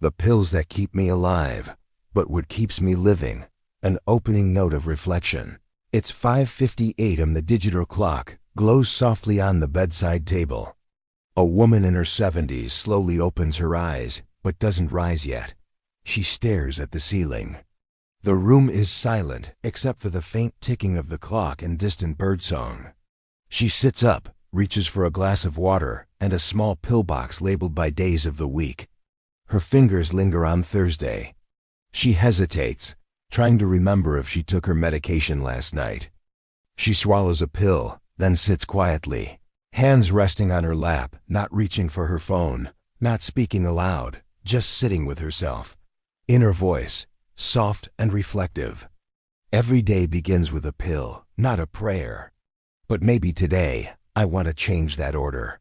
The pills that keep me alive, but what keeps me living. An opening note of reflection. It's 5:58 and the digital clock glows softly on the bedside table. A woman in her 70s slowly opens her eyes, but doesn't rise yet. She stares at the ceiling. The room is silent except for the faint ticking of the clock and distant birdsong. She sits up, reaches for a glass of water and a small pillbox labeled by days of the week. Her fingers linger on Thursday. She hesitates, trying to remember if she took her medication last night. She swallows a pill, then sits quietly, hands resting on her lap, not reaching for her phone, not speaking aloud, just sitting with herself. Inner voice, soft and reflective. Every day begins with a pill, not a prayer. But maybe today, I want to change that order.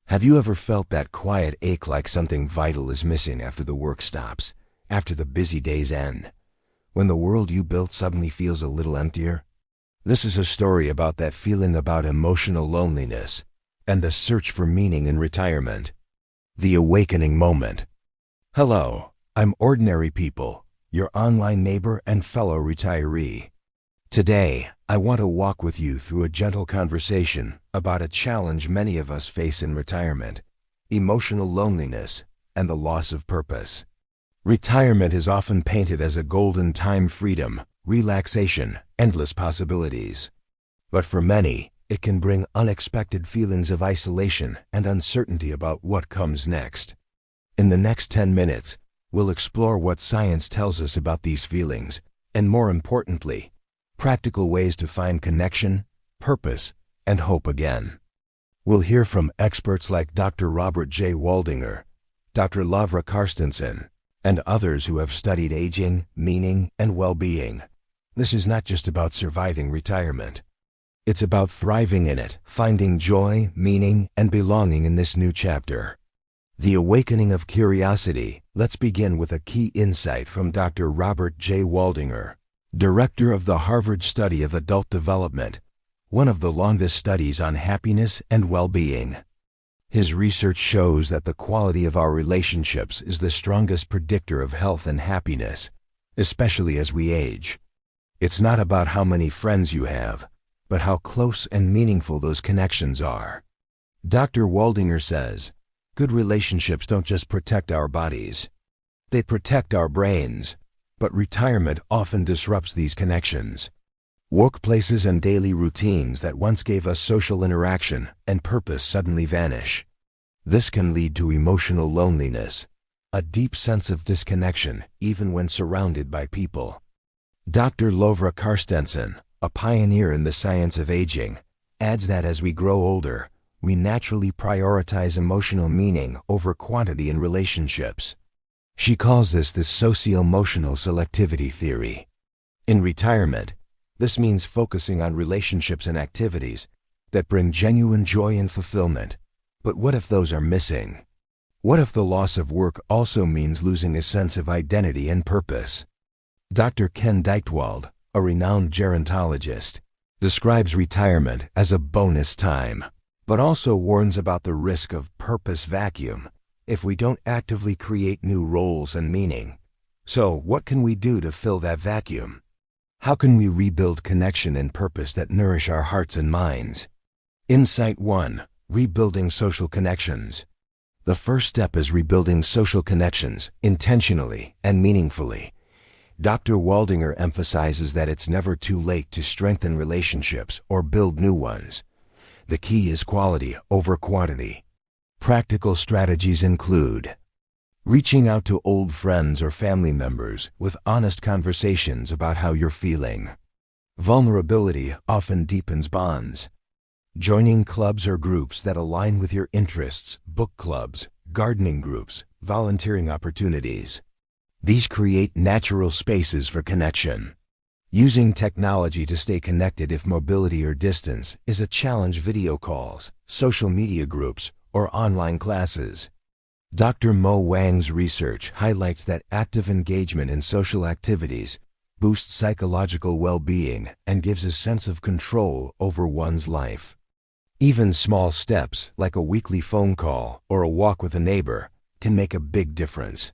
Have you ever felt that quiet ache like something vital is missing after the work stops, after the busy days end? When the world you built suddenly feels a little emptier? This is a story about that feeling, about emotional loneliness and the search for meaning in retirement. The awakening moment. Hello, I'm Ordinary People, your online neighbor and fellow retiree. Today, I want to walk with you through a gentle conversation about a challenge many of us face in retirement: emotional loneliness and the loss of purpose. Retirement is often painted as a golden time: freedom, relaxation, endless possibilities. But for many, it can bring unexpected feelings of isolation and uncertainty about what comes next. In the next 10 minutes, we'll explore what science tells us about these feelings, and more importantly, practical ways to find connection, purpose, and hope again. We'll hear from experts like Dr. Robert J. Waldinger, Dr. Lavra Karstensen, and others who have studied aging, meaning, and well-being. This is not just about surviving retirement. It's about thriving in it, finding joy, meaning, and belonging in this new chapter. The awakening of curiosity. Let's begin with a key insight from Dr. Robert J. Waldinger, director of the Harvard Study of Adult Development, one of the longest studies on happiness and well-being. His research shows that the quality of our relationships is the strongest predictor of health and happiness, especially as we age. It's not about how many friends you have, but how close and meaningful those connections are. Dr. Waldinger says, good relationships don't just protect our bodies, they protect our brains. But retirement often disrupts these connections. Workplaces and daily routines that once gave us social interaction and purpose suddenly vanish. This can lead to emotional loneliness, a deep sense of disconnection even when surrounded by people. Dr. Lavra Karstensen, a pioneer in the science of aging, adds that as we grow older, we naturally prioritize emotional meaning over quantity in relationships. She calls this the socio-emotional selectivity theory. In retirement, this means focusing on relationships and activities that bring genuine joy and fulfillment. But what if those are missing? What if the loss of work also means losing a sense of identity and purpose? Dr. Ken Deichtwald, a renowned gerontologist, describes retirement as a bonus time, but also warns about the risk of purpose vacuum if we don't actively create new roles and meaning. So, what can we do to fill that vacuum? How can we rebuild connection and purpose that nourish our hearts and minds? Insight 1. Rebuilding social connections. The first step is rebuilding social connections intentionally and meaningfully. Dr. Waldinger emphasizes that it's never too late to strengthen relationships or build new ones. The key is quality over quantity. Practical strategies include reaching out to old friends or family members with honest conversations about how you're feeling. Vulnerability often deepens bonds. Joining clubs or groups that align with your interests: book clubs, gardening groups, volunteering opportunities. These create natural spaces for connection. Using technology to stay connected if mobility or distance is a challenge: video calls, social media groups, or online classes. Dr. Mo Wang's research highlights that active engagement in social activities boosts psychological well-being and gives a sense of control over one's life. Even small steps, like a weekly phone call or a walk with a neighbor, can make a big difference.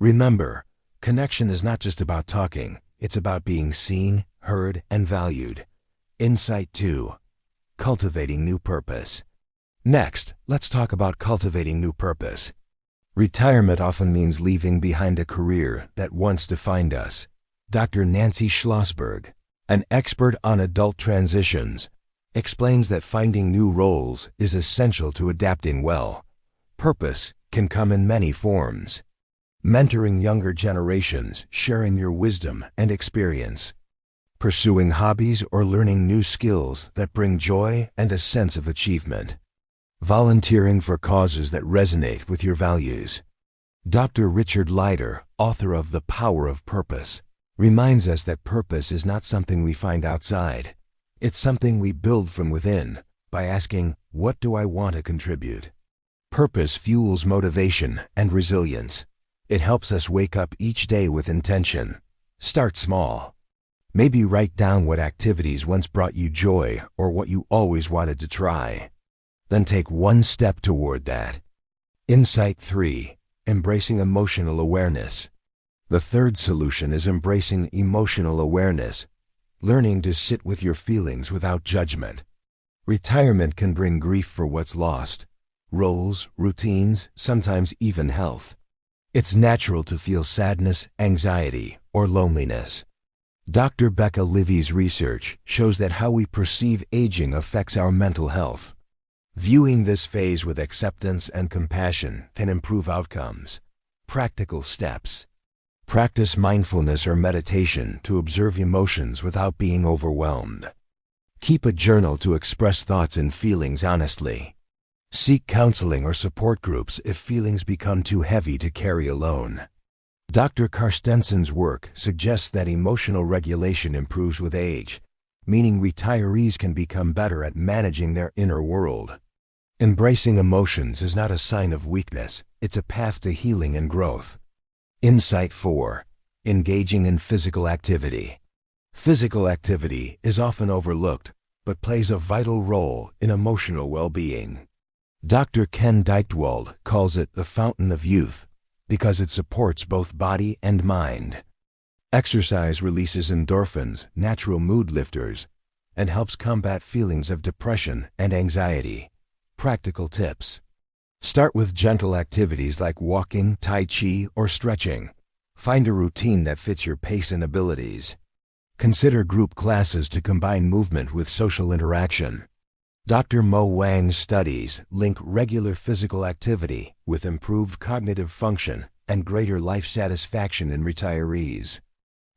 Remember, connection is not just about talking, it's about being seen, heard, and valued. Insight 2. Cultivating new purpose. Next, let's talk about cultivating new purpose. Retirement often means leaving behind a career that once defined us. Dr. Nancy Schlossberg, an expert on adult transitions, explains that finding new roles is essential to adapting well. Purpose can come in many forms. Mentoring younger generations, sharing your wisdom and experience. Pursuing hobbies or learning new skills that bring joy and a sense of achievement. Volunteering for causes that resonate with your values. Dr. Richard Leider, author of The Power of Purpose, reminds us that purpose is not something we find outside. It's something we build from within by asking, what do I want to contribute? Purpose fuels motivation and resilience. It helps us wake up each day with intention. Start small. Maybe write down what activities once brought you joy or what you always wanted to try. Then take one step toward that. Insight 3. Embracing emotional awareness. The third solution is embracing emotional awareness, learning to sit with your feelings without judgment. Retirement can bring grief for what's lost, roles, routines, sometimes even health. It's natural to feel sadness, anxiety, or loneliness. Dr. Becca Livy's research shows that how we perceive aging affects our mental health. Viewing this phase with acceptance and compassion can improve outcomes. Practical steps. Practice mindfulness or meditation to observe emotions without being overwhelmed. Keep a journal to express thoughts and feelings honestly. Seek counseling or support groups if feelings become too heavy to carry alone. Dr. Carstensen's work suggests that emotional regulation improves with age, meaning retirees can become better at managing their inner world. Embracing emotions is not a sign of weakness, it's a path to healing and growth. Insight 4. Engaging in physical activity. Physical activity is often overlooked, but plays a vital role in emotional well-being. Dr. Ken Deichtwald calls it the fountain of youth because it supports both body and mind. Exercise releases endorphins, natural mood lifters, and helps combat feelings of depression and anxiety. Practical tips. Start with gentle activities like walking, tai chi, or stretching. Find a routine that fits your pace and abilities. Consider group classes to combine movement with social interaction. Dr. Mo Wang's studies link regular physical activity with improved cognitive function and greater life satisfaction in retirees.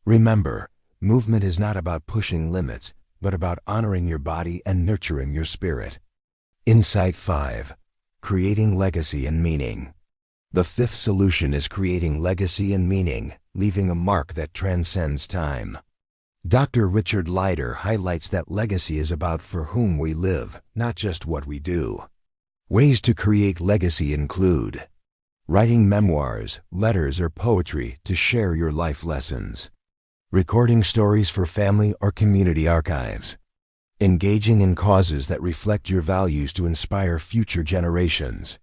Remember, movement is not about pushing limits, but about honoring your body and nurturing your spirit. Insight 5. Creating legacy and meaning. The fifth solution is creating legacy and meaning, leaving a mark that transcends time. Dr. Richard Leider highlights that legacy is about for whom we live, not just what we do. Ways to create legacy include writing memoirs, letters, or poetry to share your life lessons, recording stories for family or community archives, engaging in causes that reflect your values to inspire future generations.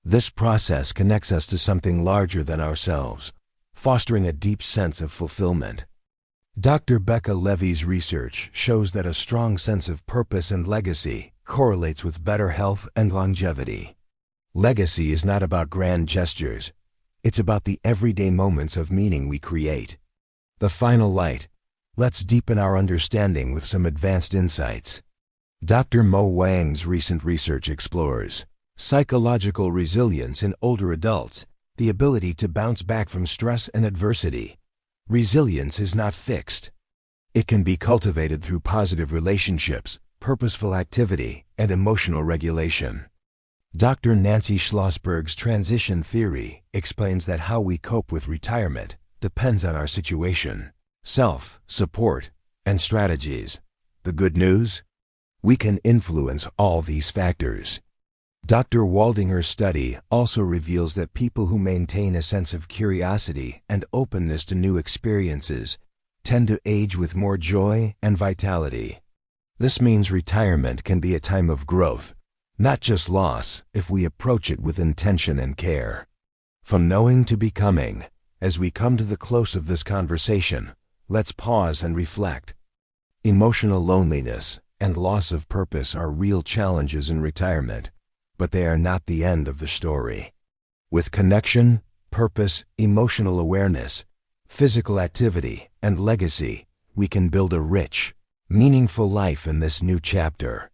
This process connects us to something larger than ourselves, fostering a deep sense of fulfillment. Dr. Becca Levy's research shows that a strong sense of purpose and legacy correlates with better health and longevity. Legacy is not about grand gestures. It's about the everyday moments of meaning we create. The final light. Let's deepen our understanding with some advanced insights. Dr. Mo Wang's recent research explores psychological resilience in older adults, the ability to bounce back from stress and adversity. Resilience is not fixed. It can be cultivated through positive relationships, purposeful activity, and emotional regulation. Dr. Nancy Schlossberg's transition theory explains that how we cope with retirement depends on our situation, self-support, and strategies. The good news? We can influence all these factors. Dr. Waldinger's study also reveals that people who maintain a sense of curiosity and openness to new experiences tend to age with more joy and vitality. This means retirement can be a time of growth, not just loss, if we approach it with intention and care. From knowing to becoming, As we come to the close of this conversation, let's pause and reflect. Emotional loneliness and loss of purpose are real challenges in retirement, but they are not the end of the story. With connection, purpose, emotional awareness, physical activity, and legacy, we can build a rich, meaningful life in this new chapter.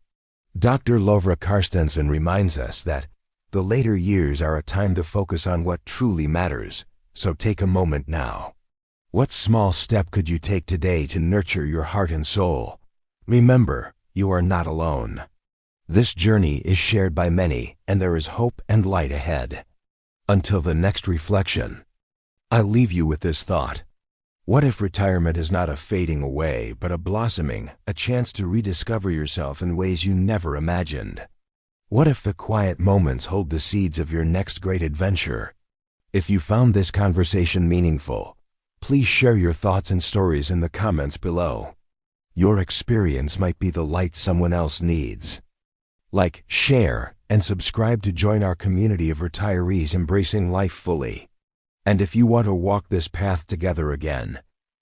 Dr. Lovra Carstensen reminds us that the later years are a time to focus on what truly matters, so take a moment now. What small step could you take today to nurture your heart and soul? Remember, you are not alone. This journey is shared by many, and there is hope and light ahead. Until the next reflection, I'll leave you with this thought. What if retirement is not a fading away, but a blossoming, a chance to rediscover yourself in ways you never imagined? What if the quiet moments hold the seeds of your next great adventure? If you found this conversation meaningful, please share your thoughts and stories in the comments below. Your experience might be the light someone else needs. Like, share, and subscribe to join our community of retirees embracing life fully. And if you want to walk this path together again,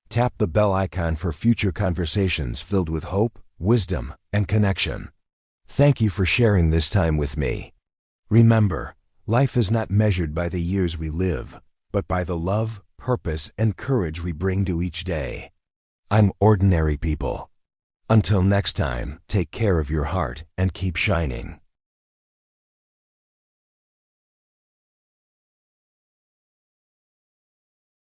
tap the bell icon for future conversations filled with hope, wisdom, and connection. Thank you for sharing this time with me. Remember, life is not measured by the years we live, but by the love, purpose, and courage we bring to each day. I'm Ordinary People. Until next time, take care of your heart and keep shining.